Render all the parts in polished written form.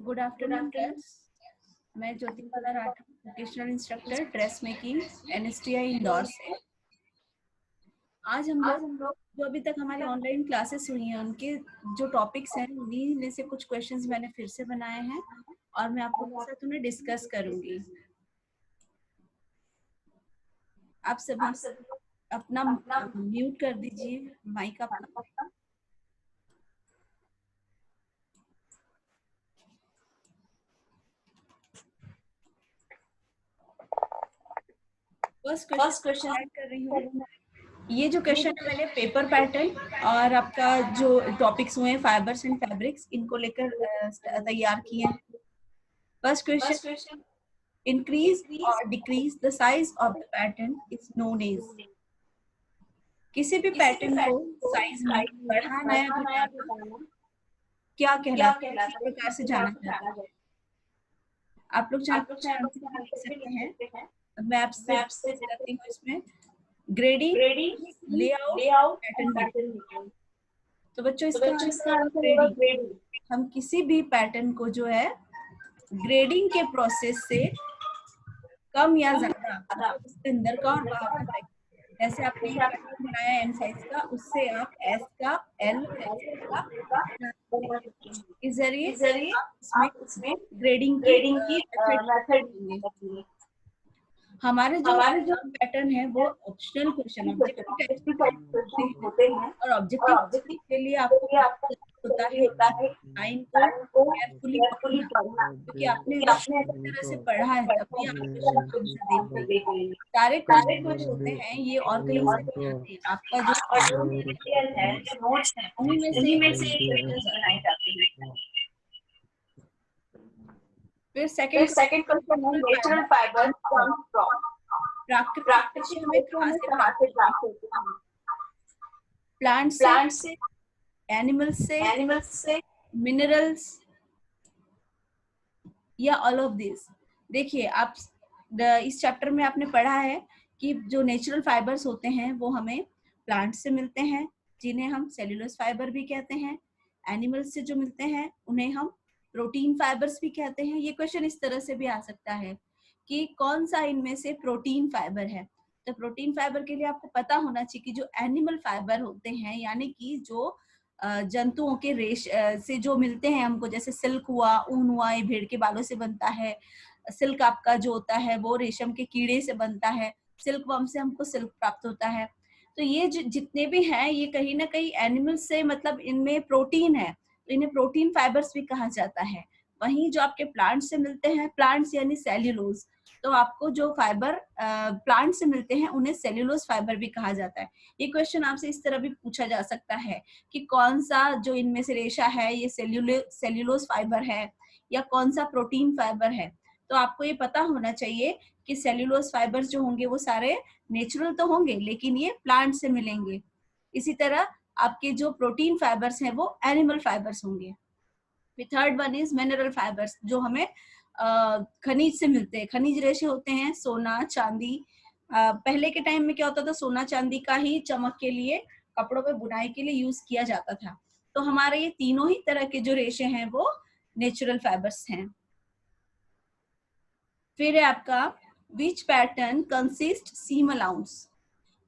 Good afternoon girls. मैं Jyotibala Rathore, vocational instructor dress making NSTI Indore से। आज हम लोग जो अभी तक हमारी ऑनलाइन क्लासेस हुई हैं उनके जो टॉपिक्स हैं उन्हीं में से कुछ क्वेश्चंस मैंने फिर से बनाए हैं और मैं आप लोगों के साथ उन्हें डिस्कस करूंगी। आप सभी अपना म्यूट कर दीजिए माइक आपका। फर्स्ट क्वेश्चन स्टार्ट कर रही हूँ। ये जो क्वेश्चन है मैंने पेपर पैटर्न और आपका जो टॉपिक्स हुए हैं फाइबर्स एंड फैब्रिक्स इनको लेकर तैयार किए हैं। फर्स्ट क्वेश्चन, इंक्रीज और decrease the size of the pattern is known as. किसी भी पैटर्न को साइज में बढ़ाना या घटाना क्या कहलाता है, किस प्रकार से जाना जाता है। आप लोग चाहे तो आंसर भी लिख सकते हैं। मैं आपसे करती हूँ इसमें ग्रेडिंग, लेआउट, पैटर्न मेकिंग। तो बच्चों इसका आंसर होगा ग्रेडिंग। हम किसी भी पैटर्न को जो है ग्रेडिंग के प्रोसेस से कम या ज्यादा मतलब उसके अंदर का और बाहर का, जैसे आपने ये पैटर्न बनाया M साइज का, उससे आप S का, L, XL का इस जरिए आप इसमें ग्रेडिंग की मेथड। हमारे जो पैटर्न है वो ऑप्शनल क्वेश्चन ऑब्जेक्टिव टाइप होते हैं और ऑब्जेक्टिव के लिए आपको होता है लाइन को केयरफुली पढ़ना, क्योंकि आपने अगर अच्छी तरह से पढ़ा है तभी आप क्वेश्चन का आंसर दे पाएंगे। सारे क्वेश्चन जो होते हैं ये और कहीं से नहीं आते, आपका जो मटेरियल है, जो नोट्स है, उन्हीं में से बनाए जाते हैं। फिर सेकंड क्वेश्चन है नेचुरल फाइबर प्राकृतिक हमें कहाँ से प्राप्त होते हैं? प्लांट से, एनिमल्स से, मिनरल्स या ऑल ऑफ दिस। देखिए आप इस चैप्टर में आपने पढ़ा है कि जो नेचुरल फाइबर्स होते हैं वो हमें प्लांट से मिलते हैं जिन्हें हम सेल्यूलोज फाइबर भी कहते हैं। एनिमल्स से जो मिलते हैं उन्हें हम प्रोटीन फाइबर्स भी कहते हैं। ये क्वेश्चन इस तरह से भी आ सकता है कि कौन सा इनमें से प्रोटीन फाइबर है। तो प्रोटीन फाइबर के लिए आपको पता होना चाहिए कि जो एनिमल फाइबर होते हैं यानी कि जो जंतुओं के रेश से जो मिलते हैं हमको, जैसे सिल्क हुआ, ऊन हुआ, ये भेड़ के बालों से बनता है। सिल्क आपका जो होता है वो रेशम के कीड़े से बनता है। सिल्क वर्म से हमको सिल्क प्राप्त होता है। तो ये जितने भी हैं ये कहीं ना कहीं एनिमल से, मतलब इनमें प्रोटीन है तो इन्हें प्रोटीन फाइबर्स भी कहा जाता है। वहीं जो आपके प्लांट से मिलते हैं, प्लांट्स यानी सेल्यूलोज, तो आपको जो फाइबर प्लांट से मिलते हैं उन्हें सेल्यूलोज फाइबर भी कहा जाता है। ये क्वेश्चन आपसे इस तरह भी पूछा जा सकता है कि कौन सा जो इनमें से रेशा है ये सेल्यूलोज फाइबर है या कौन सा प्रोटीन फाइबर है। तो आपको ये पता होना चाहिए कि सेल्यूलोज फाइबर्स जो होंगे वो सारे नेचुरल तो होंगे लेकिन ये प्लांट से मिलेंगे। इसी तरह आपके जो प्रोटीन फाइबर्स हैं वो एनिमल फाइबर्स होंगे। Third one is mineral fibres जो हमें खनिज से मिलते हैं। खनिज रेशे होते हैं सोना, चांदी। पहले के टाइम में क्या होता था, सोना चांदी का ही चमक के लिए, कपड़ों पे बुनाई के लिए यूज किया जाता था। तो हमारे ये तीनों ही तरह के जो रेशे हैं वो नेचुरल फाइबर्स हैं। फिर है आपका which pattern consist seam allowance.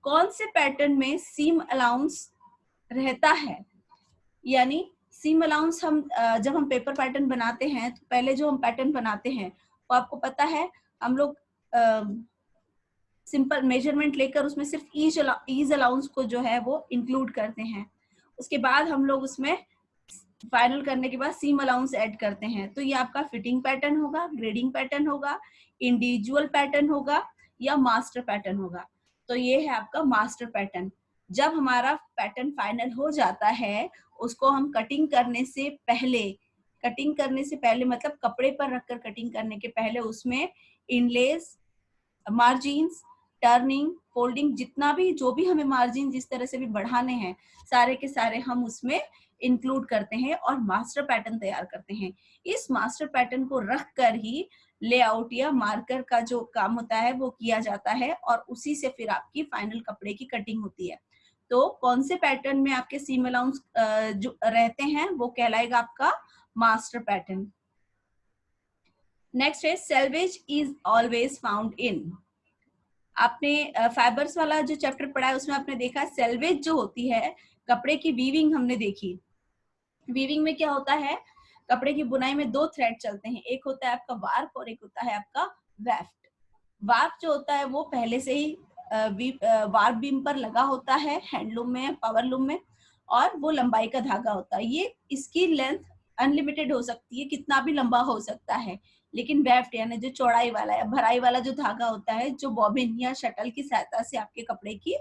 कौन से पैटर्न में सीम अलाउंस रहता है, यानी सीम अलाउंस हम जब हम पेपर पैटर्न बनाते हैं तो पहले जो हम पैटर्न बनाते हैं वो आपको पता है हम लोग सिंपल मेजरमेंट लेकर उसमें सिर्फ ईज अलाउंस को जो है वो इंक्लूड करते हैं। उसके बाद हम लोग उसमें फाइनल करने के बाद सीम अलाउंस ऐड करते हैं। तो ये आपका फिटिंग पैटर्न होगा, ग्रेडिंग पैटर्न होगा, इंडिविजुअल पैटर्न होगा या मास्टर पैटर्न होगा। तो ये है आपका मास्टर पैटर्न। जब हमारा पैटर्न फाइनल हो जाता है उसको हम कटिंग करने से पहले मतलब कपड़े पर रखकर कटिंग करने के पहले उसमें इनलेस, मार्जिन्स, टर्निंग, फोल्डिंग, जितना भी जो भी हमें मार्जिन जिस तरह से भी बढ़ाने हैं सारे के सारे हम उसमें इंक्लूड करते हैं और मास्टर पैटर्न तैयार करते हैं। इस मास्टर पैटर्न को रख कर ही लेआउट या मार्कर का जो काम होता है वो किया जाता है और उसी से फिर आपकी फाइनल कपड़े की कटिंग होती है। तो कौन से पैटर्न में आपके सीम अलाउंस जो रहते हैं वो कहलाएगा आपका मास्टर पैटर्न। नेक्स्ट है salvage is always found in. आपने फाइबर्स वाला जो चैप्टर पढ़ा है उसमें आपने देखा सेल्वेज जो होती है, कपड़े की वीविंग हमने देखी। वीविंग में क्या होता है, कपड़े की बुनाई में दो थ्रेड चलते हैं, एक होता है आपका वार्प और एक होता है आपका वेफ्ट। वार्प जो होता है वो पहले से ही वार्प बीम पर लगा होता है हैंडलूम में, पावरलूम में, और वो लंबाई का धागा होता है। ये इसकी लेंथ अनलिमिटेड हो सकती है, कितना भी लंबा हो सकता है, लेकिन वेफ्ट यानी जो चौड़ाई वाला या भराई वाला जो धागा होता है, जो बॉबिन या शटल की सहायता से आपके कपड़े की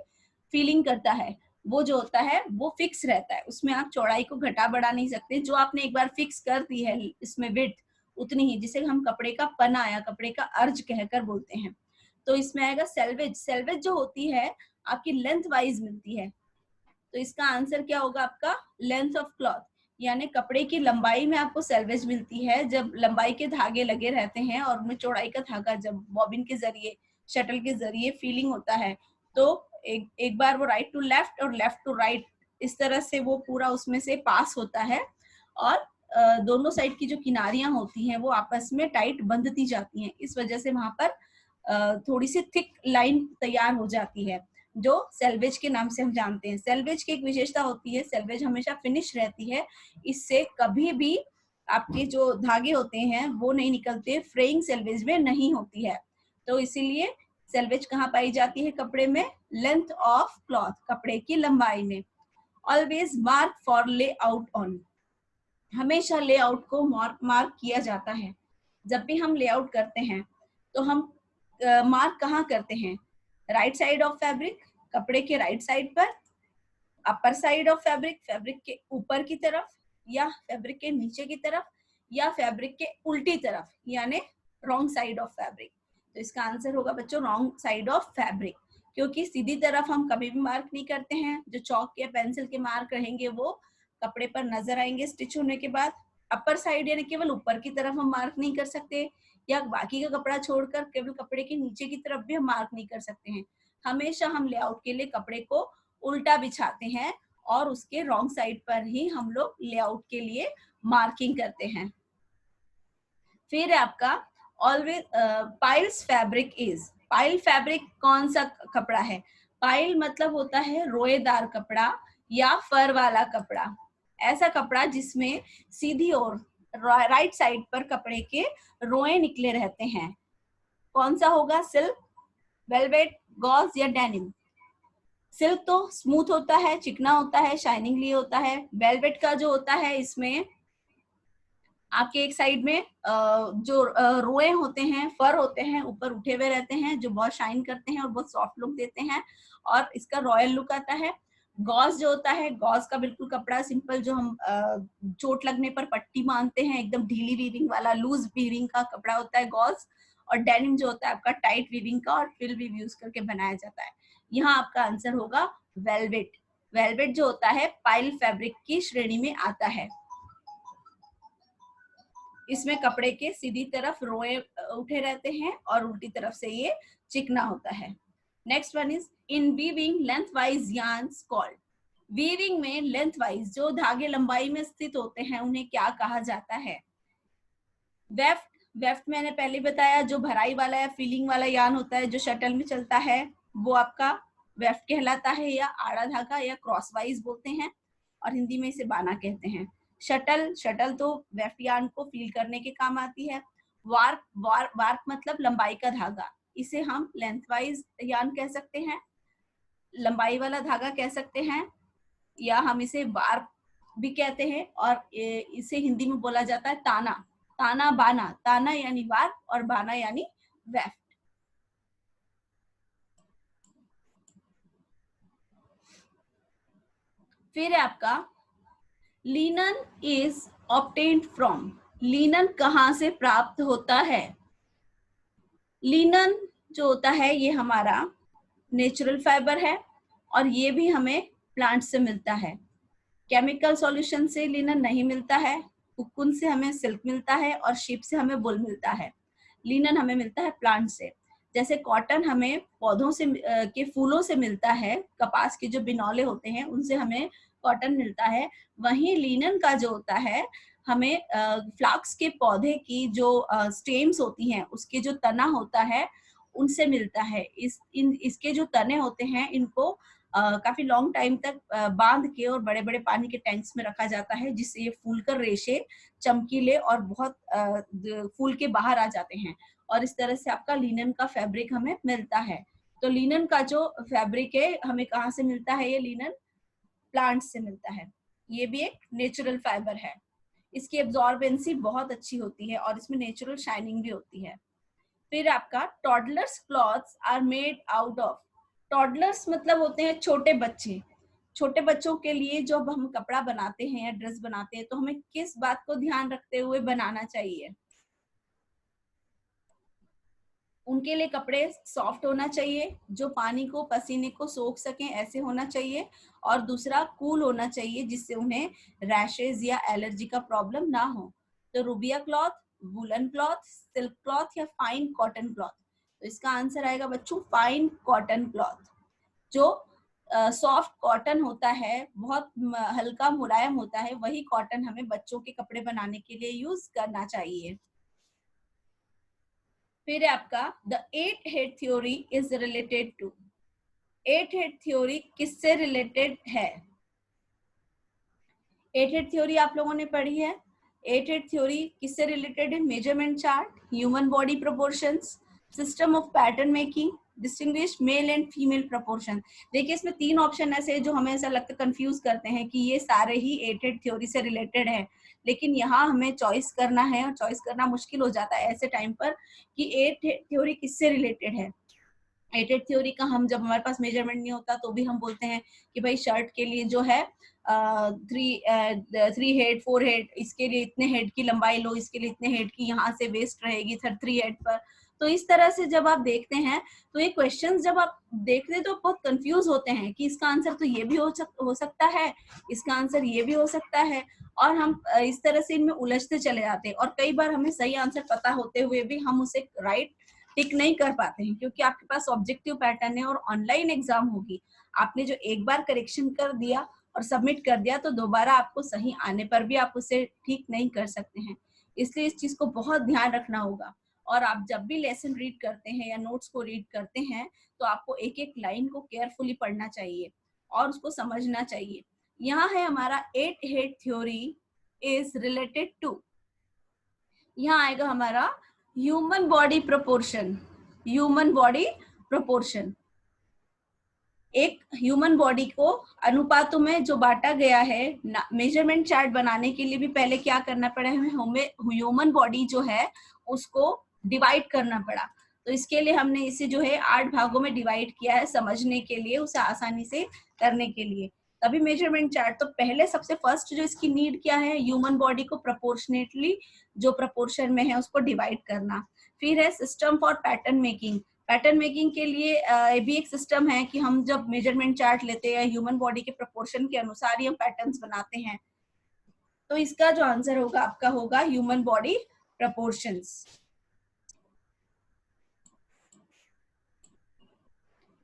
फीलिंग करता है, वो जो होता है वो फिक्स रहता है, उसमें आप चौड़ाई को घटा बढ़ा नहीं सकते। जो आपने एक बार फिक्स कर दी है इसमें विड्थ उतनी ही, जिसे हम कपड़े का पना या कपड़े का अर्ज कहकर बोलते हैं। तो इसमें आएगा सेल्वेज। सेल्वेज जो होती है आपकी लेंथ वाइज मिलती है, तो इसका आंसर क्या होगा आपका लेंथ ऑफ क्लॉथ, यानी कपड़े की लंबाई में आपको सेल्वेज मिलती है। जब लंबाई के धागे लगे रहते हैं और उनमें चौड़ाई का धागा जब बॉबिन के जरिए, शटल के जरिए फीलिंग होता है, तो एक बार वो राइट टू लेफ्ट और लेफ्ट टू राइट इस तरह से वो पूरा उसमें से पास होता है, और दोनों साइड की जो किनारियां होती हैं वो आपस में टाइट बंधती जाती हैं। इस वजह से वहां पर थोड़ी सी थिक लाइन तैयार हो जाती है, जो सेल्वेज के नाम से हम जानते हैं। सेल्वेज की एक विशेषता होती है, सेल्वेज हमेशा फिनिश रहती है, इससे कभी भी आपके जो धागे होते हैं वो नहीं निकलते, फ्रेइंग सेल्वेज में नहीं होती है। तो इसीलिए सेल्वेज कहाँ पाई जाती है कपड़े में, लेंथ ऑफ क्लॉथ, कपड़े की लंबाई में। Always mark for layout on, हमेशा लेआउट को मार्क किया जाता है। जब भी हम लेआउट करते हैं तो हम मार्क कहाँ करते हैं, राइट साइड ऑफ फैब्रिक, कपड़े के राइट साइड पर, upper side of fabric, fabric के ऊपर की तरफ, या फैब्रिक के नीचे की तरफ, या फैब्रिक के उल्टी तरफ, यानी रॉन्ग साइड ऑफ फैब्रिक। तो इसका आंसर होगा बच्चों रॉन्ग साइड ऑफ फैब्रिक, क्योंकि सीधी तरफ हम कभी भी मार्क नहीं करते हैं। जो चौक या पेंसिल के मार्क रहेंगे वो कपड़े पर नजर आएंगे स्टिच होने के बाद। अपर साइड यानी केवल ऊपर की तरफ हम मार्क नहीं कर सकते, या बाकी का कपड़ा छोड़कर केवल कपड़े के नीचे की तरफ भी हम मार्क नहीं कर सकते हैं। हमेशा हम लेआउट के लिए कपड़े को उल्टा बिछाते हैं और उसके रॉन्ग साइड पर ही हम लोग लेआउट के लिए मार्किंग करते हैं। फिर आपका always piles fabric is, pile fabric कौन सा कपड़ा है, पाइल मतलब होता है रोएदार कपड़ा या फर वाला कपड़ा, ऐसा कपड़ा जिसमें सीधी ओर राइट साइड पर कपड़े के रोए निकले रहते हैं। कौन सा होगा, सिल्क, वेलवेट, गॉज या डेनिम। सिल्क तो स्मूथ होता है, चिकना होता है, शाइनिंगली होता है। वेलवेट का जो होता है इसमें आपके एक साइड में जो रोए होते हैं, फर होते हैं, ऊपर उठे हुए रहते हैं, जो बहुत शाइन करते हैं और बहुत सॉफ्ट लुक देते हैं, और इसका रॉयल लुक आता है। गॉज जो होता है, गॉज का बिल्कुल कपड़ा सिंपल, जो हम चोट लगने पर पट्टी बांधते हैं, एकदम ढीली वीविंग वाला, लूज वीविंग का कपड़ा होता है गॉज। और डेनिम जो होता है आपका टाइट वीविंग का और फ्रिल वीव यूज करके बनाया जाता है। यहाँ आपका आंसर होगा वेलवेट। वेलवेट जो होता है पाइल फैब्रिक की श्रेणी में आता है। इसमें कपड़े के सीधी तरफ रोए उठे रहते हैं और उल्टी तरफ से ये चिकना होता है। Next one is in weaving length wise yarns called. Weaving में लेंथ वाइज जो धागे लंबाई में स्थित होते हैं उन्हें क्या कहा जाता है, वेफ्ट। वेफ्ट मैंने पहले बताया, जो भराई वाला या फीलिंग वाला यार्न होता है जो शटल में चलता है वो आपका वेफ्ट कहलाता है, या आड़ा धागा या क्रॉस वाइज बोलते हैं, और हिंदी में इसे बाना कहते हैं। शटल, शटल तो वेफ्ट यार्न को फील करने के काम आती है। वार्प, वार्प मतलब लंबाई का धागा, इसे हम लेंथ वाइज यार्न कह सकते हैं, लंबाई वाला धागा कह सकते हैं, या हम इसे वार्प भी कहते हैं, और इसे हिंदी में बोला जाता है ताना, ताना बाना, ताना यानी वार्प और बाना यानी वेफ्ट। फिर है आपका linen is obtained from, linen कहाँ से प्राप्त होता है। लिनन जो होता है ये हमारा नेचुरल फाइबर है, और ये भी हमें प्लांट से मिलता है। केमिकल सॉल्यूशन से लिनन नहीं मिलता है। कुकुन से हमें सिल्क मिलता है और शीप से हमें वूल मिलता है। लिनन हमें मिलता है प्लांट से। जैसे कॉटन हमें पौधों से के फूलों से मिलता है, कपास के जो बिनौले होते हैं उनसे हमें कॉटन मिलता है, वहीं लिनन का जो होता है हमें फ्लाक्स के पौधे की जो स्टेम्स होती हैं, उसके जो तना होता है उनसे मिलता है। इसके जो तने होते हैं इनको काफी लॉन्ग टाइम तक बांध के और बड़े बड़े पानी के टैंक्स में रखा जाता है, जिससे ये फूलकर रेशे चमकीले और बहुत फूल के बाहर आ जाते हैं, और इस तरह से आपका लिनन का फैब्रिक हमें मिलता है। तो लिनन का जो फैब्रिक है हमें कहाँ से मिलता है? ये लिनन प्लांट से मिलता है। ये भी एक नेचुरल फाइबर है। इसकी एब्जॉर्बेंसी बहुत अच्छी होती है और इसमें नेचुरल शाइनिंग भी होती है। फिर आपका toddlers clothes are made out of, toddlers मतलब होते हैं छोटे बच्चे। छोटे बच्चों के लिए जब हम कपड़ा बनाते हैं या ड्रेस बनाते हैं तो हमें किस बात को ध्यान रखते हुए बनाना चाहिए? उनके लिए कपड़े सॉफ्ट होना चाहिए, जो पानी को पसीने को सोख सकें ऐसे होना चाहिए, और दूसरा कूल होना चाहिए जिससे उन्हें रैशेज या एलर्जी का प्रॉब्लम ना हो। तो rubia cloth, woollen cloth, silk cloth या फाइन कॉटन क्लॉथ। तो इसका आंसर आएगा बच्चों फाइन कॉटन क्लॉथ। जो सॉफ्ट कॉटन होता है, बहुत हल्का मुलायम होता है, वही कॉटन हमें बच्चों के कपड़े बनाने के लिए यूज करना चाहिए। फिर आपका the 8 head theory is related to, 8 head theory किससे रिलेटेड है? 8 हेड थ्योरी आप लोगों ने पढ़ी है। 8 हेड थ्योरी किससे रिलेटेड है? Measurement chart, human body proportions, system of pattern making, distinguish male and female proportion. देखिए इसमें 3 ऑप्शन ऐसे हैं जो हमें ऐसा लगता कंफ्यूज करते हैं कि ये सारे ही 8 हेड थ्योरी से रिलेटेड है, लेकिन यहाँ हमें चॉइस करना है और चॉइस करना मुश्किल हो जाता है ऐसे टाइम पर कि 8 हेड थ्योरी किससे रिलेटेड है। 8 हेड थ्योरी का हम जब हमारे पास मेजरमेंट नहीं होता तो भी हम बोलते हैं कि भाई शर्ट के लिए जो है 3 हेड 4 हेड, इसके लिए इतने हेड की लंबाई लो, इसके लिए इतने हेड की यहाँ से वेस्ट रहेगी 3 हेड पर। तो इस तरह से जब आप देखते हैं तो ये क्वेश्चंस जब आप देखते हैं तो बहुत कंफ्यूज होते हैं कि इसका आंसर तो ये भी हो सकता है, इसका आंसर ये भी हो सकता है, और हम इस तरह से इनमें उलझते चले जाते हैं, और कई बार हमें सही आंसर पता होते हुए भी हम उसे राइट टिक नहीं कर पाते हैं, क्योंकि आपके पास ऑब्जेक्टिव पैटर्न है और ऑनलाइन एग्जाम होगी। आपने जो एक बार करेक्शन कर दिया और सबमिट कर दिया तो दोबारा आपको सही आने पर भी आप उसे ठीक नहीं कर सकते हैं। इसलिए इस चीज को बहुत ध्यान रखना होगा। और आप जब भी लेसन रीड करते हैं या नोट्स को रीड करते हैं तो आपको एक एक लाइन को केयरफुली पढ़ना चाहिए और उसको समझना चाहिए। यहाँ है हमारा 8 head theory is related to, यहाँ आएगा हमारा human body proportion. Human body proportion, एक ह्यूमन बॉडी को अनुपातों में जो बांटा गया है, मेजरमेंट चार्ट बनाने के लिए भी पहले क्या करना पड़ा हमें, ह्यूमन बॉडी जो है उसको डिवाइड करना पड़ा। तो इसके लिए हमने इसे जो है 8 भागों में डिवाइड किया है समझने के लिए, उसे आसानी से करने के लिए। तभी मेजरमेंट चार्ट, तो पहले सबसे फर्स्ट जो इसकी नीड क्या है, ह्यूमन बॉडी को प्रोपोर्शनेटली जो प्रोपोर्शन में है उसको डिवाइड करना। फिर है system for pattern making. Pattern making के लिए भी एक सिस्टम है कि हम जब मेजरमेंट चार्ट लेते हैं ह्यूमन बॉडी के प्रोपोर्शन के अनुसार ही हम पैटर्न्स बनाते हैं। तो इसका जो आंसर होगा आपका होगा ह्यूमन बॉडी प्रोपोर्शंस।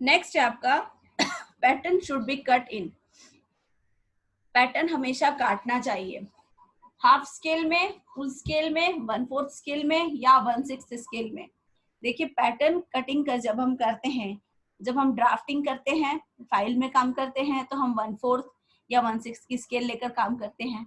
नेक्स्ट है आपका pattern should be cut in. Pattern हमेशा काटना चाहिए, हाफ स्केल में, फुल स्केल में, 1/4 स्केल में या 1/6 स्केल में। देखिए पैटर्न कटिंग का जब हम करते हैं, जब हम ड्राफ्टिंग करते हैं, फाइल में काम करते हैं, तो हम 1/4 या 1/6 की स्केल लेकर काम करते हैं।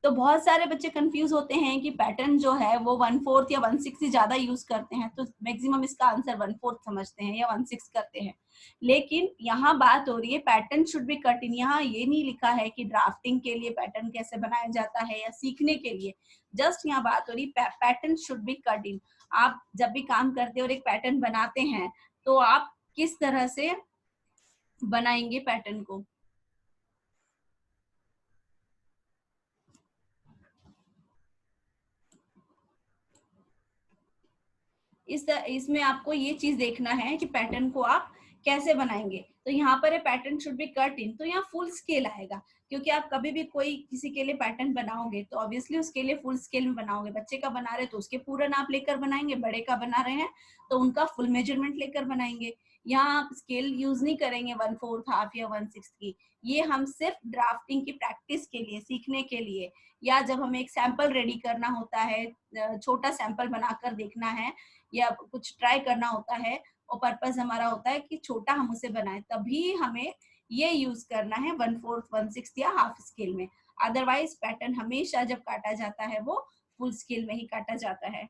तो बहुत सारे बच्चे कंफ्यूज होते हैं कि पैटर्न जो है वो 1/4 या 1/6 से ज्यादा यूज करते हैं, तो मैक्सिमम इसका आंसर 1/4 समझते हैं या 1/6 करते हैं। लेकिन यहाँ बात हो रही है pattern should be cut in. यहाँ ये नहीं लिखा है कि ड्राफ्टिंग के लिए पैटर्न कैसे बनाया जाता है या सीखने के लिए, जस्ट यहाँ बात हो रही pattern should be cut in. आप जब भी काम करते हैं और एक पैटर्न बनाते हैं तो आप किस तरह से बनाएंगे पैटर्न को। इसमें आपको ये चीज देखना है कि पैटर्न को आप कैसे बनाएंगे। तो यहाँ पर pattern should be cut in, तो यहाँ फुल स्केल आएगा। क्योंकि आप कभी भी कोई किसी के लिए पैटर्न बनाओगे तो ऑब्वियसली उसके लिए फुल स्केल में बनाओगे। बच्चे का बना रहे तो उसके पूरा नाप लेकर बनाएंगे, बड़े का बना रहे हैं तो उनका फुल मेजरमेंट लेकर बनाएंगे। यहाँ आप स्केल यूज नहीं करेंगे 1/4 हाफ या 1/6 की। ये हम सिर्फ ड्राफ्टिंग की प्रैक्टिस के लिए, सीखने के लिए, या जब हमें एक सैंपल रेडी करना होता है, छोटा सैंपल बनाकर देखना है या कुछ ट्राई करना होता है और पर्पस हमारा होता है कि छोटा हम उसे बनाएं, तभी हमें ये यूज करना है 1/4, 1/6 या हाफ स्केल में। अदरवाइज पैटर्न हमेशा जब काटा जाता है वो फुल स्केल में ही काटा जाता है।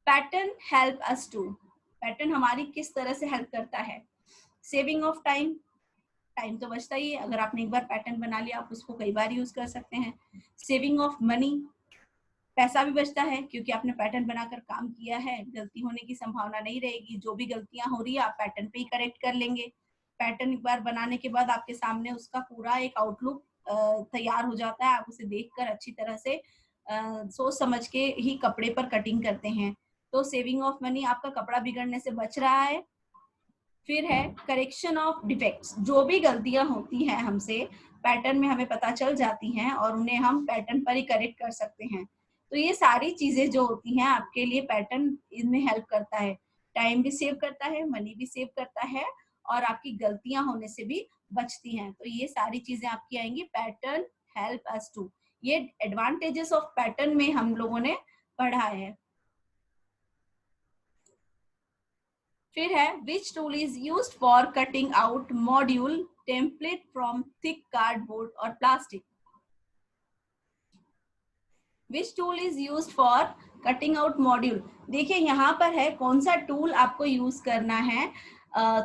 Pattern help us to, pattern हमारी किस तरह से हेल्प करता है? सेविंग ऑफ टाइम, टाइम तो बचता ही है, अगर आपने एक बार पैटर्न बना लिया आप उसको कई बार यूज कर सकते हैं। सेविंग ऑफ मनी, पैसा भी बचता है क्योंकि आपने पैटर्न बनाकर काम किया है, गलती होने की संभावना नहीं रहेगी। जो भी गलतियां हो रही है आप पैटर्न पे ही करेक्ट कर लेंगे। पैटर्न एक बार बनाने के बाद आपके सामने उसका पूरा एक आउटलुक तैयार हो जाता है। आप उसे देखकर अच्छी तरह से सोच समझ के ही कपड़े पर कटिंग करते हैं। तो सेविंग ऑफ मनी, आपका कपड़ा बिगड़ने से बच रहा है। फिर है करेक्शन ऑफ डिफेक्ट्स, जो भी गलतियां होती हैं हमसे पैटर्न में हमें पता चल जाती हैं और उन्हें हम पैटर्न पर ही करेक्ट कर सकते हैं। तो ये सारी चीजें जो होती हैं आपके लिए पैटर्न इनमें हेल्प करता है। टाइम भी सेव करता है, मनी भी सेव करता है और आपकी गलतियां होने से भी बचती हैं। तो ये सारी चीजें आपकी आएंगी पैटर्न हेल्प अस टू। ये एडवांटेजेस ऑफ पैटर्न में हम लोगों ने पढ़ा है। फिर है which tool is used for cutting out module template from thick cardboard और plastic. Which tool is used for cutting out module, देखिए यहाँ पर है कौन सा टूल आपको यूज करना है।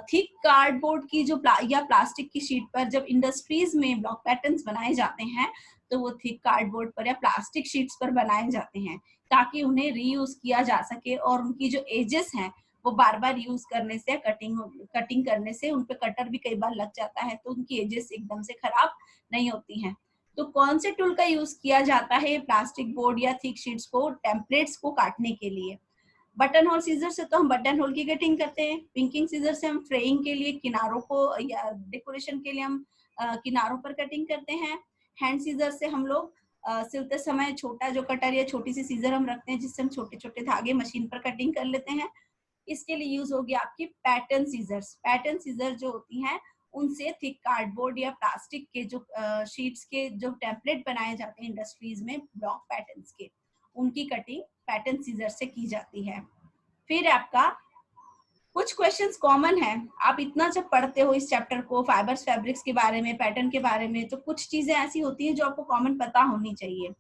थिक कार्डबोर्ड की जो या प्लास्टिक की शीट पर जब इंडस्ट्रीज में ब्लॉक पैटर्न्स बनाए जाते हैं तो वो थिक कार्डबोर्ड पर या प्लास्टिक शीट्स पर बनाए जाते हैं ताकि उन्हें रीयूज किया जा सके और उनकी जो एजेस हैं वो बार बार यूज करने से, कटिंग करने से उन पे कटर भी कई बार लग जाता है तो उनकी एजेस एकदम से खराब नहीं होती हैं। तो कौन से टूल का यूज किया जाता है प्लास्टिक बोर्ड या थिक शीट्स को, टेम्पलेट्स को काटने के लिए? बटन होल सीजर से तो हम बटन होल की कटिंग करते हैं। पिंकिंग सीजर से हम फ्रेइंग के लिए किनारों को या डेकोरेशन के लिए हम किनारों पर कटिंग करते हैं। हैंड सीजर से हम लोग सिलते समय छोटा जो कटर या छोटी सी सीजर हम रखते हैं जिससे हम छोटे छोटे धागे मशीन पर कटिंग कर लेते हैं। इसके लिए यूज होगी आपकी पैटर्न सीजर्स। पैटर्न सीजर जो होती हैं उनसे थिक कार्डबोर्ड या प्लास्टिक के जो शीट्स के जो टेम्पलेट बनाए जाते हैं इंडस्ट्रीज में ब्लॉक पैटर्न्स के, उनकी कटिंग पैटर्न सीजर से की जाती है। फिर आपका कुछ क्वेश्चंस कॉमन है, आप इतना जब पढ़ते हो इस चैप्टर को, फाइबर्स फैब्रिक्स के बारे में, पैटर्न के बारे में, तो कुछ चीजें ऐसी होती हैं जो आपको कॉमन पता होनी चाहिए।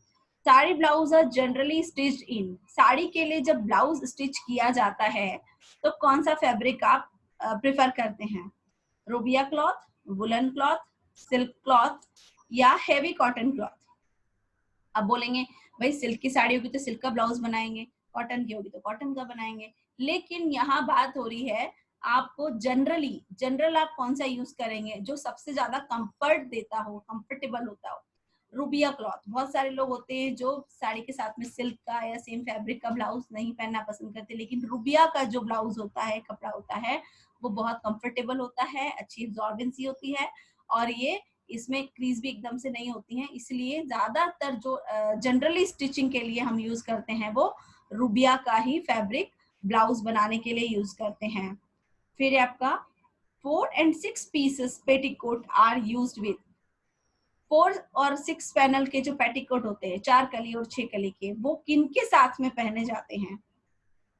Sari blouse are generally stitched in, sari के लिए जब ब्लाउज स्टिच किया जाता है तो कौन सा फैब्रिक आप प्रेफर करते हैं? Rubia cloth, woollen cloth, silk cloth या हेवी कॉटन क्लॉथ? अब बोलेंगे भाई सिल्क की साड़ी होगी तो सिल्क का ब्लाउज बनाएंगे, कॉटन की होगी तो कॉटन का बनाएंगे, लेकिन यहाँ बात हो रही है आपको जनरल आप कौन सा यूज करेंगे जो सबसे ज्यादा कंफर्ट देता हो, कंफर्टेबल होता हो? रूबिया क्लॉथ। बहुत सारे लोग होते हैं जो साड़ी के साथ में सिल्क का या सेम फैब्रिक का ब्लाउज नहीं पहनना पसंद करते, लेकिन रूबिया का जो ब्लाउज होता है, कपड़ा होता है, वो बहुत कंफर्टेबल होता है, अच्छी एब्जॉर्बेंसी होती है और ये इसमें क्रीज भी एकदम से नहीं होती हैं, इसलिए ज्यादातर जो जनरली स्टिचिंग के लिए हम यूज करते हैं वो रूबिया का ही फैब्रिक ब्लाउज बनाने के लिए यूज करते हैं। फिर आपका 4 and 6 pieces petticoat are used with. 4 और 6 पैनल के जो पेटीकोट होते हैं, 4 कली और 6 कली के, वो किनके साथ में पहने जाते हैं?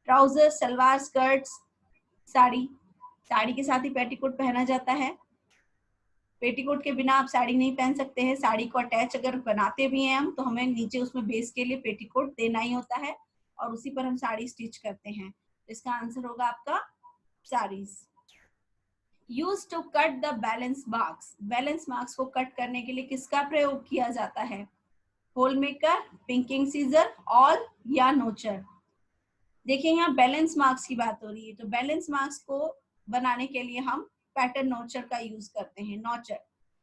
Trouser, salwar, skirts, sari. साड़ी के साथ ही पेटीकोट पहना जाता है। पेटीकोट के बिना आप साड़ी नहीं पहन सकते हैं। साड़ी को अटैच अगर बनाते भी हैं हम तो हमें नीचे उसमें बेस के लिए पेटीकोट देना ही होता है और उसी पर हम साड़ी स्टिच करते हैं। इसका आंसर होगा आपका saris. Use to cut the balance marks, balance marks को कट करने के लिए किसका प्रयोग किया जाता है? Hole maker, pinking scissor, awl या नोचर? देखिए यहाँ बैलेंस मार्क्स की बात हो रही है तो बैलेंस मार्क्स को बनाने के लिए हम पैटर्न नोचर का यूज करते हैं। नोचर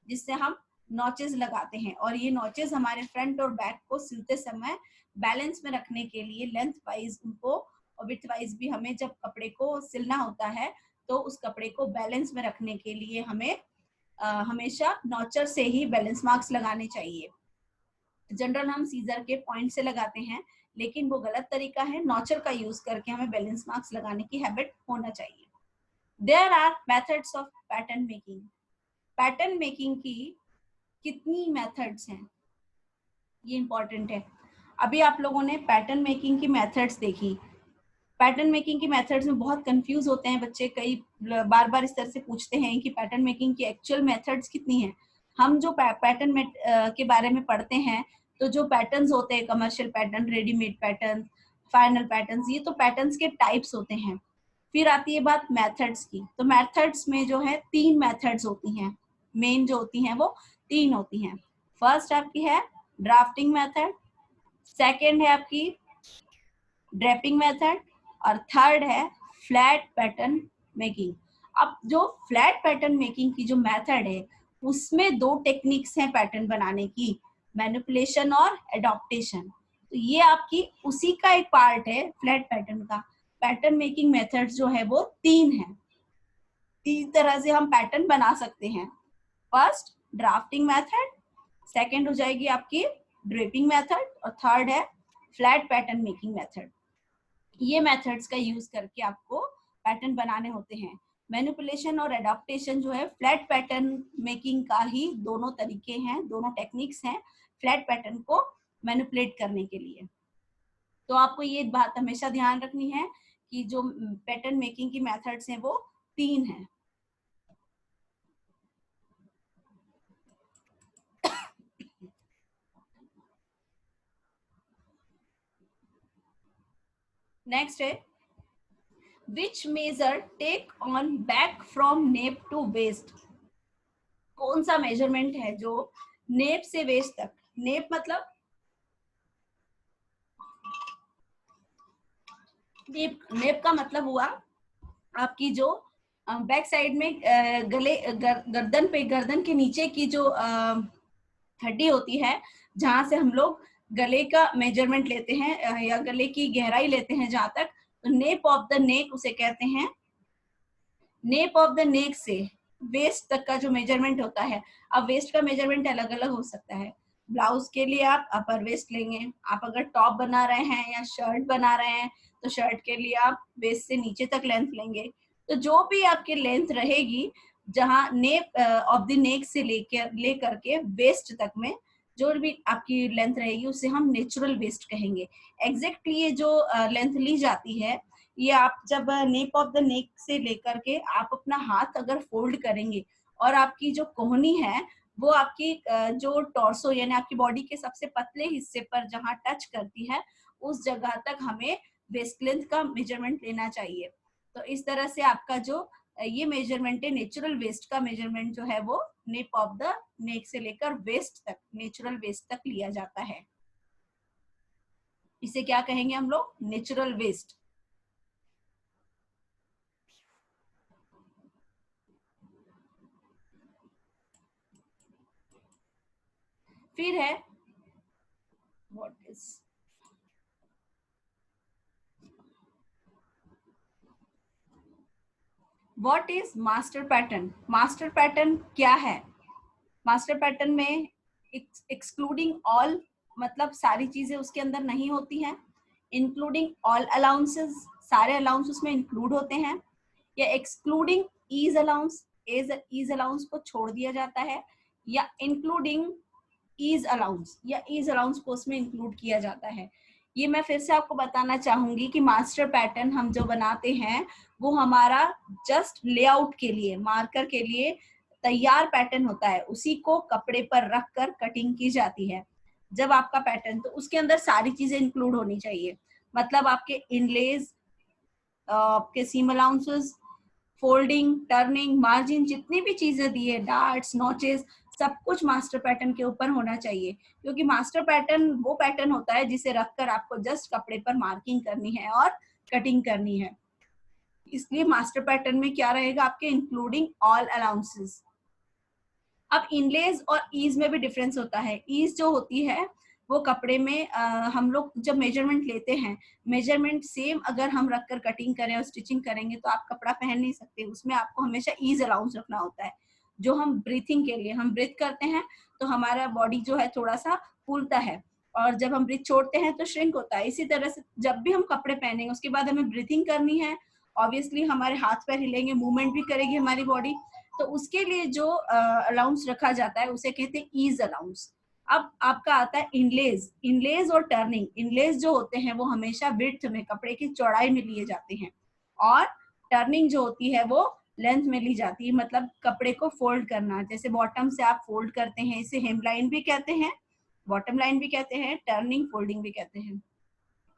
जिससे हम नॉचेस लगाते हैं और ये नॉचेस हमारे फ्रंट और बैक को सिलते समय बैलेंस में रखने के लिए लेंथ वाइज उनको और विड्थ वाइज भी हमें जब कपड़े को सिलना होता है तो उस कपड़े को बैलेंस में रखने के लिए हमें हमेशा नॉचर से ही बैलेंस मार्क्स लगाने चाहिए। जनरल हम सीजर के पॉइंट से लगाते हैं, लेकिन वो गलत तरीका है। नॉचर का यूज करके हमें बैलेंस मार्क्स लगाने की हैबिट होना चाहिए। There are methods of pattern making. Pattern making की कितनी मेथड्स हैं, ये इंपॉर्टेंट है। अभी आप लोगों ने पैटर्न मेकिंग की मेथड्स देखी। पैटर्न मेकिंग की मेथड्स में बहुत कंफ्यूज होते हैं बच्चे, कई बार बार इस तरह से पूछते हैं कि पैटर्न मेकिंग की एक्चुअल मेथड्स कितनी हैं। हम जो पैटर्न के बारे में पढ़ते हैं, तो जो पैटर्न्स होते हैं, commercial pattern, readymade pattern, final patterns, ये तो पैटर्न्स के टाइप्स होते हैं। फिर आती है बात मेथड्स की। तो मेथड्स में जो है 3 मेथड्स होती हैं, मेन जो होती हैं वो 3 होती हैं। फर्स्ट आपकी है ड्राफ्टिंग मेथड, सेकेंड है आपकी ड्रैपिंग मेथड, और थर्ड है फ्लैट पैटर्न मेकिंग। अब जो फ्लैट पैटर्न मेकिंग की जो मेथड है, उसमें 2 टेक्निक्स हैं पैटर्न बनाने की, मैनिपुलेशन और एडॉप्टेशन। तो ये आपकी उसी का एक पार्ट है फ्लैट पैटर्न का। पैटर्न मेकिंग मेथड्स जो है वो 3 है। 3 तरह से हम पैटर्न बना सकते हैं। फर्स्ट ड्राफ्टिंग मेथड, सेकेंड हो जाएगी आपकी ड्रेपिंग मेथड, और थर्ड है फ्लैट पैटर्न मेकिंग मेथड। ये मेथड्स का यूज करके आपको पैटर्न बनाने होते हैं। मैनिपुलेशन और एडाप्टेशन जो है फ्लैट पैटर्न मेकिंग का ही दोनों तरीके हैं, दोनों टेक्निक्स हैं फ्लैट पैटर्न को मैनिपुलेट करने के लिए। तो आपको ये बात हमेशा ध्यान रखनी है कि जो पैटर्न मेकिंग की मेथड्स हैं वो 3 हैं। नेक्स्ट है which measure take on back from nape to waist. कौन सा मेजरमेंट है जो नेप से वेस्ट तक, नेप मतलब नेप का मतलब हुआ आपकी जो बैक साइड में गले गर्दन पे, गर्दन के नीचे की जो हड्डी होती है, जहां से हम लोग गले का मेजरमेंट लेते हैं या गले की गहराई लेते हैं जहां तक, तो नेप ऑफ द नेक उसे कहते हैं। नेप ऑफ द नेक से वेस्ट तक का जो मेजरमेंट होता है, अब वेस्ट का मेजरमेंट अलग अलग हो सकता है। ब्लाउज के लिए आप अपर वेस्ट लेंगे, आप अगर टॉप बना रहे हैं या शर्ट बना रहे हैं तो शर्ट के लिए आप वेस्ट से नीचे तक लेंथ लेंगे। तो जो भी आपकी लेंथ रहेगी, जहां नेप ऑफ द नेक से लेकर के वेस्ट तक में जो भी आपकी लेंथ रहेगी, उसे हम नेचुरल वेस्ट कहेंगे। एग्जैक्टली ये जो लेंथ ली जाती है, ये आप जब नेप ऑफ द नेक से लेकर के आप अपना हाथ अगर फोल्ड करेंगे और आपकी जो कोहनी है वो आपकी जो टॉर्सो यानी आपकी बॉडी के सबसे पतले हिस्से पर जहां टच करती है, उस जगह तक हमें वेस्ट लेंथ का मेजरमेंट लेना चाहिए। तो इस तरह से आपका जो ये मेजरमेंट है, नेचुरल वेस्ट का मेजरमेंट जो है वो नेप ऑफ द नेक से लेकर वेस्ट तक, नेचुरल वेस्ट तक लिया जाता है। इसे क्या कहेंगे हम लोग? Natural waste. फिर है what is master pattern. Master pattern क्या है? मास्टर पैटर्न में एक्सक्लूडिंग ऑल मतलब सारी चीजें उसके अंदर नहीं होती हैं, इंक्लूडिंग ऑल अलाउंसेस, सारे अलाउंस उसमें इंक्लूड होते हैं, या excluding ease allowance, ease allowance को छोड़ दिया जाता है, या इंक्लूडिंग ईज अलाउंस, या ईज अलाउंस को उसमें इंक्लूड किया जाता है। ये मैं फिर से आपको बताना चाहूंगी कि मास्टर पैटर्न हम जो बनाते हैं वो हमारा जस्ट लेआउट के लिए, मार्कर के लिए तैयार पैटर्न होता है, उसी को कपड़े पर रख कर कटिंग की जाती है। जब आपका पैटर्न, तो उसके अंदर सारी चीजें इंक्लूड होनी चाहिए, मतलब आपके इनलेज, आपके सीम अलाउंसेस, फोल्डिंग, टर्निंग, मार्जिन, जितनी भी चीजें दी है, डार्ट्स, नॉचेस, सब कुछ मास्टर पैटर्न के ऊपर होना चाहिए। क्योंकि मास्टर पैटर्न वो पैटर्न होता है जिसे रखकर आपको जस्ट कपड़े पर मार्किंग करनी है और कटिंग करनी है। इसलिए मास्टर पैटर्न में क्या रहेगा आपके? Including all allowances. अब इनलेज और ईज में भी डिफरेंस होता है। ईज जो होती है वो कपड़े में हम लोग जब मेजरमेंट लेते हैं, मेजरमेंट सेम अगर हम रखकर कटिंग करें और स्टिचिंग करेंगे तो आप कपड़ा पहन नहीं सकते, उसमें आपको हमेशा ईज अलाउंस रखना होता है। जो हम ब्रीथिंग के लिए, हम ब्रीथ करते हैं तो हमारा बॉडी जो है थोड़ा सा फूलता है, और जब हम ब्रीथ छोड़ते हैं तो श्रिंक होता है। इसी तरह से जब भी हम कपड़े पहनेंगे उसके बाद हमें ब्रीथिंग करनी है, ऑब्वियसली हमारे हाथ पैर हिलेंगे, मूवमेंट भी करेगी हमारी बॉडी, तो उसके लिए जो अलाउंस रखा जाता है उसे कहते हैं ईज अलाउंस। अब आपका आता है इनलेज। इनलेज और टर्निंग। इनलेज जो होते हैं वो हमेशा विड्थ में, कपड़े की चौड़ाई में लिए जाते हैं, और टर्निंग जो होती है वो लेंथ में ली जाती है, मतलब कपड़े को फोल्ड करना। जैसे बॉटम से आप फोल्ड करते हैं, इसे हेम लाइन भी कहते हैं, बॉटम लाइन भी कहते हैं, टर्निंग फोल्डिंग भी कहते हैं।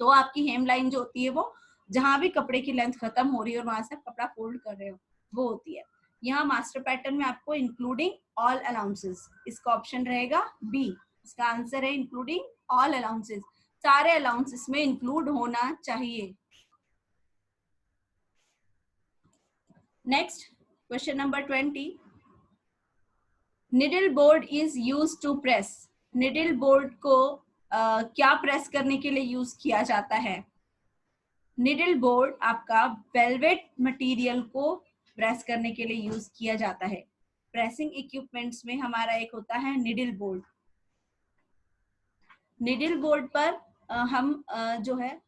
तो आपकी हेम लाइन जो होती है वो जहां भी कपड़े की लेंथ खत्म हो रही है और वहां से आप कपड़ा फोल्ड कर रहे हो, वो होती है। यहाँ मास्टर पैटर्न में आपको इंक्लूडिंग ऑल अलाउंसेस, इसका ऑप्शन रहेगा बी। इसका आंसर है इंक्लूडिंग ऑल अलाउंसेस, सारे अलाउंसेस में इंक्लूड होना चाहिए। Next question number 20, needle board is use to press. Needle board को क्या प्रेस करने के लिए यूज किया जाता है? निडल बोर्ड आपका वेलवेट मटेरियल को प्रेस करने के लिए यूज किया जाता है। प्रेसिंग इक्विपमेंट्स में हमारा एक होता है निडल बोर्ड। निडल बोर्ड पर हम जो है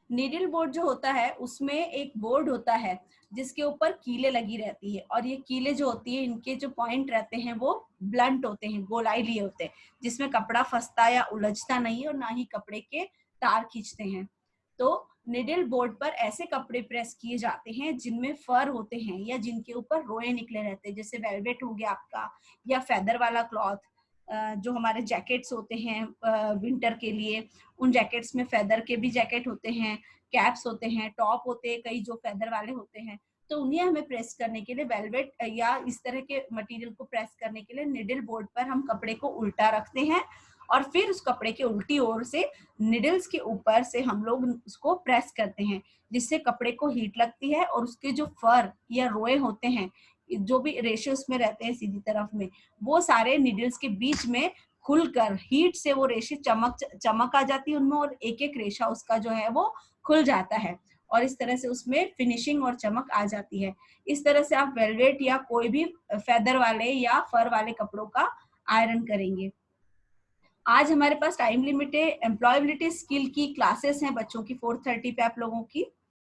नीडल बोर्ड जो होता है उसमें एक बोर्ड होता है जिसके ऊपर कीले लगी रहती है, और ये कीले जो होती है इनके जो पॉइंट रहते हैं वो ब्लंट होते हैं, गोलाई लिए होते हैं, जिसमें कपड़ा फंसता या उलझता नहीं और ना ही कपड़े के तार खींचते हैं। तो निडल बोर्ड पर ऐसे कपड़े प्रेस किए जाते हैं जिनमें फर होते हैं या जिनके ऊपर रोए निकले रहते हैं, जैसे वेलवेट हो गया आपका, या फेदर वाला क्लॉथ। जो हमारे जैकेट्स होते हैं विंटर के लिए, उन जैकेट्स में फेदर के भी जैकेट होते हैं, कैप्स होते हैं, टॉप होते हैं कई जो फेदर वाले होते हैं, तो उन्हें हमें प्रेस करने के लिए वेलवेट या इस तरह के मटेरियल को प्रेस करने के लिए निडल बोर्ड पर हम कपड़े को उल्टा रखते हैं, और फिर उस कपड़े के उल्टी ओर से निडल्स के ऊपर से हम लोग उसको प्रेस करते हैं, जिससे कपड़े को हीट लगती है और उसके जो फर या रोए होते हैं, जो भी रेशेस में रहते हैं सीधी तरफ में, वो सारे निडल्स के बीच में खुलकर हीट से वो रेशे चमक आ जाती है उनमें, और एक एक रेशा उसका जो है वो खुल जाता है, और इस तरह से उसमें फिनिशिंग और चमक आ जाती है। इस तरह से आप वेलवेट या कोई भी फेदर वाले या फर वाले कपड़ों का आयरन करेंगे। आज हमारे पास टाइम लिमिट है, एम्प्लॉयबिलिटी स्किल की क्लासेस हैं बच्चों की 4:30 पे आप लोगों की।